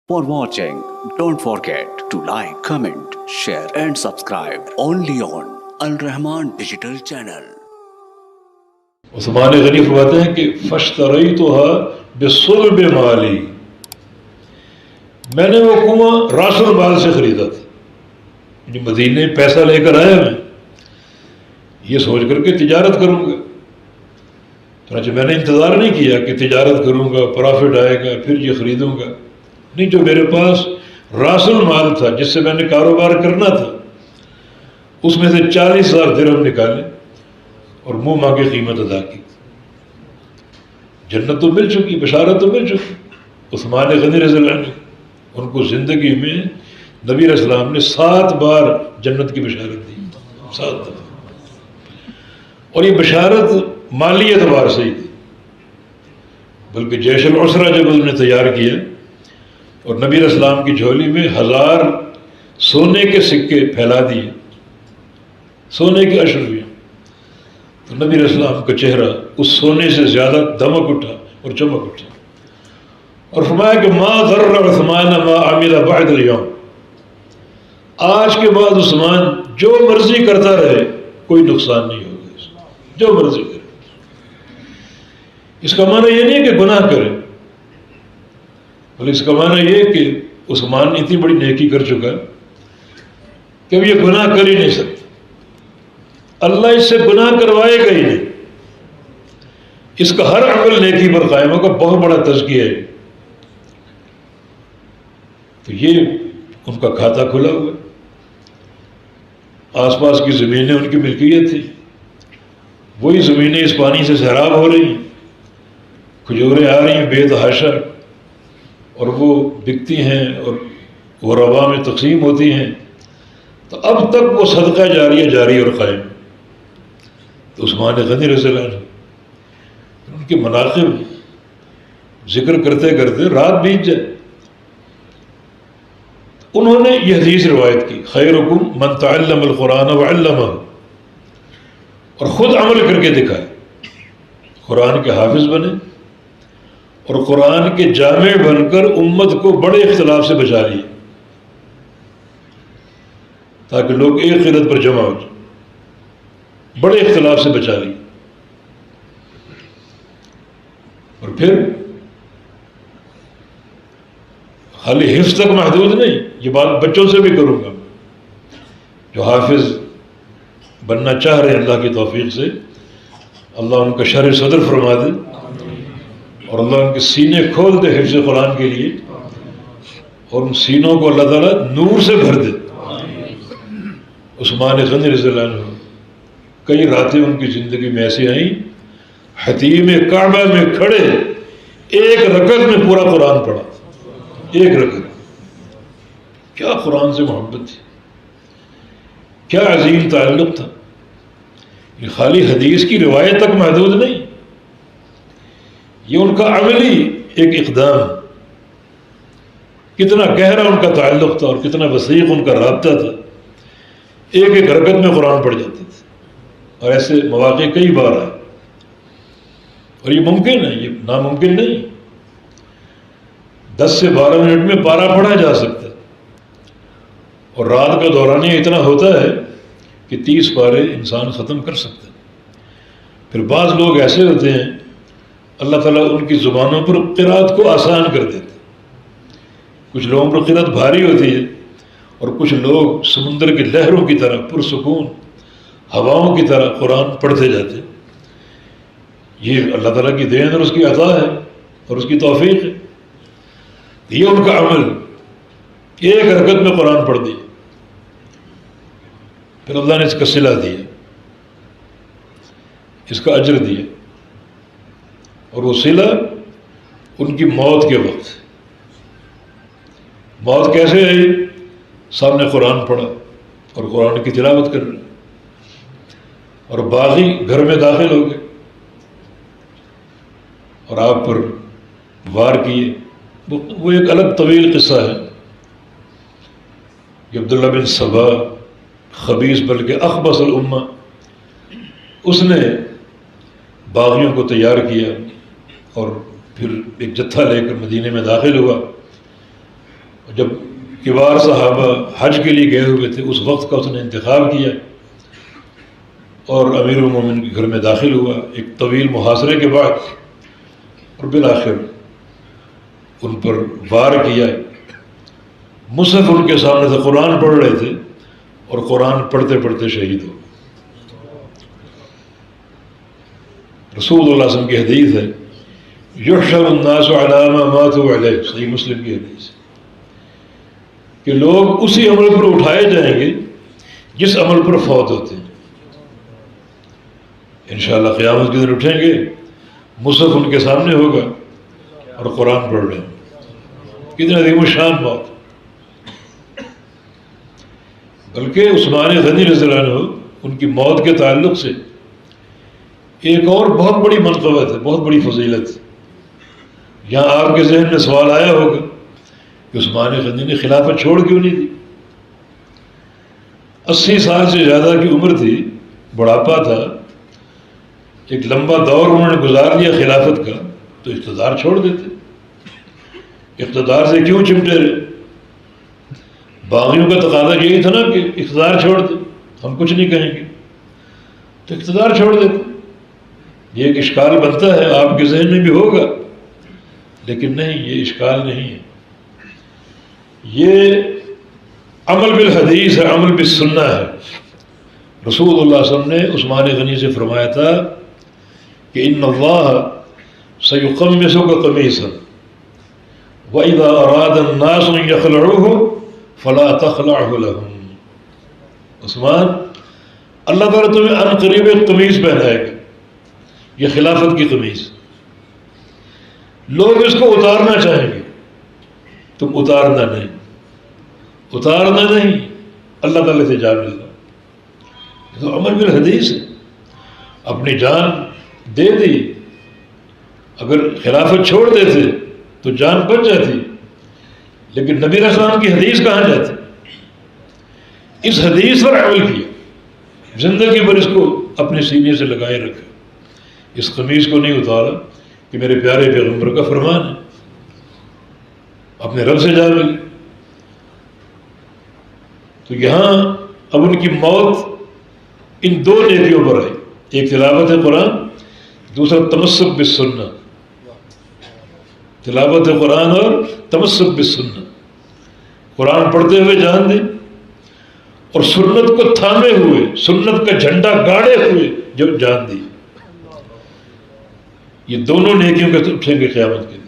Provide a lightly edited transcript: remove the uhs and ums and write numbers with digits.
For watching, don't forget to like, comment, share and subscribe only on Al Rahman Digital Channel. عثمان غنی فرماتے ہیں کہ فاشتریتها بصلب مالی، میں نے وہ کنواں راس المال سے خریدا تھا، یعنی مدینے پیسہ لے کر آیا میں یہ سوچ کر کے تجارت کروں گا، چنانچہ میں نے انتظار نہیں کیا کہ تجارت کروں گا پرافٹ آئے گا پھر یہ خریدوں گا، نہیں، جو میرے پاس راس المال تھا جس سے میں نے کاروبار کرنا تھا اس میں سے 40,000 درہم نکالے اور منہ مانگے قیمت ادا کی۔ جنت تو مل چکی، بشارت تو مل چکی۔ عثمان غنی رضی اللہ عنہ ان کو زندگی میں نبی علیہ السلام نے 7 بار جنت کی بشارت دی، 7 دفعہ، اور یہ بشارت مالی اعتبار سے ہی تھی، بلکہ جیش العسرہ جب انہوں نے تیار کیا اور نبی علیہ السلام کی جھولی میں 1000 سونے کے سکے پھیلا دیے، سونے کے اشرفیاں، تو نبی علیہ السلام کا چہرہ اس سونے سے زیادہ دمک اٹھا اور چمک اٹھا، اور فرمایا کہ ما ضر عثمان ما عمل بعد اليوم، آج کے بعد عثمان جو مرضی کرتا رہے کوئی نقصان نہیں ہوگا، اس جو مرضی کرے۔ اس کا معنی یہ نہیں کہ گناہ کرے، بلکہ اس کا معنی یہ کہ عثمان اتنی بڑی نیکی کر چکا کہ اب یہ گناہ کر ہی نہیں سکتا، اللہ اس سے گناہ کروائے گا ہی نہیں، اس کا ہر عمل نیکی پر قائم ہوگا، بہت بڑا تزکیہ ہے۔ تو یہ ان کا کھاتا کھلا ہوا، آس پاس کی زمینیں ان کی ملکیت تھی، وہی زمینیں اس پانی سے سیراب ہو رہی ہیں، کھجوریں آ رہی ہیں بے تحاشا، اور وہ بکتی ہیں اور وہ روا میں تقسیم ہوتی ہیں، تو اب تک وہ صدقہ جاریہ جاری اور قائم۔ تو عثمان غنی رضی اللہ عنہ ان کے مناقب ذکر کرتے کرتے رات بیت جائے، انہوں نے یہ حدیث روایت کی، خیرکم من تعلم القرآن وعلمہ، اور خود عمل کر کے دکھائے، قرآن کے حافظ بنے اور قرآن کے جامع بن کر امت کو بڑے اختلاف سے بچا لیے تاکہ لوگ ایک قرت پر جمع ہو جائیں، بڑے اختلاف سے بچا لی۔ اور پھر خالی حفظ تک محدود نہیں، یہ بات بچوں سے بھی کروں گا، جو حافظ بننا چاہ رہے ہیں اللہ کی توفیق سے، اللہ ان کا شرح صدر فرما دے اور اللہ ان کے سینے کھول دے حفظ قرآن کے لیے، اور ان سینوں کو اللہ تعالیٰ نور سے بھر دے۔ عثمان غنی رضی اللہ عنہ کئی راتیں ان کی زندگی میں ایسی آئیں، حتیم کعبہ میں کھڑے ایک رکعت میں پورا قرآن پڑھا، ایک رکعت۔ کیا قرآن سے محبت تھی، کیا عظیم تعلق تھا۔ یہ خالی حدیث کی روایت تک محدود نہیں، یہ ان کا عملی ایک اقدام، کتنا گہرا ان کا تعلق تھا اور کتنا وسیع ان کا رابطہ تھا، ایک ایک رکعت میں قرآن پڑھ جاتے تھے، اور ایسے مواقع کئی بار آئے، اور یہ ممکن ہے، یہ ناممکن نہیں۔ 10 سے 12 منٹ میں پارہ پڑھا جا سکتا ہے، اور رات کا دورانیہ اتنا ہوتا ہے کہ 30 پارے انسان ختم کر سکتا ہے۔ پھر بعض لوگ ایسے ہوتے ہیں اللہ تعالیٰ ان کی زبانوں پر قرات کو آسان کر دیتے، کچھ لوگوں پر قرات بھاری ہوتی ہے، اور کچھ لوگ سمندر کی لہروں کی طرح پرسکون ہواؤں کی طرح قرآن پڑھتے جاتے۔ یہ اللہ تعالیٰ کی دین اور اس کی عطا ہے اور اس کی توفیق ہے۔ یہ ان کا عمل، ایک رکعت میں قرآن پڑھ دی، پھر اللہ نے اس کا صلہ دیا، اس کا اجر دیا، اور وہ صلہ ان کی موت کے وقت۔ موت کیسے آئی؟ سامنے قرآن پڑھا اور قرآن کی تلاوت کر رہے، اور باغی گھر میں داخل ہو گئے اور آپ پر وار کیے۔ وہ ایک الگ طویل قصہ ہے کہ عبداللہ بن سبا، خبیث بلکہ اخبث الامہ، اس نے باغیوں کو تیار کیا اور پھر ایک جتھا لے کر مدینے میں داخل ہوا، جب کبار صحابہ حج کے لیے گئے ہوئے تھے، اس وقت کا اس نے انتخاب کیا اور امیر المومنین کے گھر میں داخل ہوا ایک طویل محاصرے کے بعد، اور بالآخر ان پر وار کیا۔ مصحف ان کے سامنے سے قرآن پڑھ رہے تھے اور قرآن پڑھتے پڑھتے شہید ہو۔ رسول اللہ صلی اللہ علیہ وسلم کی حدیث ہے، یحشر الناس علی ما ماتوا علیہ، صحیح مسلم کی حدیث ہے کہ لوگ اسی عمل پر اٹھائے جائیں گے جس عمل پر فوت ہوتے ہیں۔ انشاءاللہ قیامت کے دن اٹھیں گے، مصحف ان کے سامنے ہوگا اور قرآن پڑھ رہے ہیں۔ کتنا عظیم الشان موت! بلکہ عثمان غنی رضی اللہ عنہ ان کی موت کے تعلق سے ایک اور بہت بڑی منقبت ہے، بہت بڑی فضیلت ہے۔ یہاں آپ کے ذہن میں سوال آیا ہوگا کہ عثمان غنی نے خلافت چھوڑ کیوں نہیں دی؟ 80 سال سے زیادہ کی عمر تھی، بڑھاپا تھا، ایک لمبا دور انہوں نے گزار لیا خلافت کا، تو اقتدار چھوڑ دیتے۔ اقتدار سے کیوں چمٹے رہے؟ باغیوں کا تقاضا یہی تھا نا کہ اقتدار چھوڑ دیں، ہم کچھ نہیں کہیں گے، تو اقتدار چھوڑ دیتے۔ یہ ایک اشکال بنتا ہے، آپ کے ذہن میں بھی ہوگا، لیکن نہیں، یہ اشکال نہیں ہے، یہ عمل بالحدیث ہے، عمل بالسنہ ہے۔ رسول اللہ صلی اللہ علیہ وسلم نے عثمان غنی سے فرمایا تھا کہ ان اللہ سیقمصک قمیصا واذا اراد الناس ان یخلعوه فلا تخلعه لهم۔ عثمان، اللہ تعالیٰ تمہیں ان قریب ایک قمیص پہنائے گا، یہ خلافت کی قمیص، لوگ اس کو اتارنا چاہیں گے، تم اتارنا نہیں، اتارنا نہیں، اللہ تعالیٰ سے جا ملنا۔ تو عمل بالحدیث ہے، اپنی جان دے دی۔ اگر خلافت چھوڑ دیتے تو جان بچ جاتی، لیکن نبی علیہ السلام کی حدیث کہاں جاتی؟ اس حدیث پر عمل کیا، زندگی بھر اس کو اپنے سینے سے لگائے رکھا، اس قمیص کو نہیں اتارا کہ میرے پیارے پیغمبر کا فرمان ہے، اپنے رب سے جا ملے۔ تو یہاں اب ان کی موت ان دو نیکیوں پر آئی، ایک تلاوت قرآن، دوسرا تمسک بالسنہ، تلاوت قرآن اور تمسک بالسنہ، قرآن پڑھتے ہوئے جان دیں اور سنت کو تھامے ہوئے، سنت کا جھنڈا گاڑے ہوئے جو جان دی۔ یہ دونوں نیکیوں کے اٹھیں گے قیامت کے۔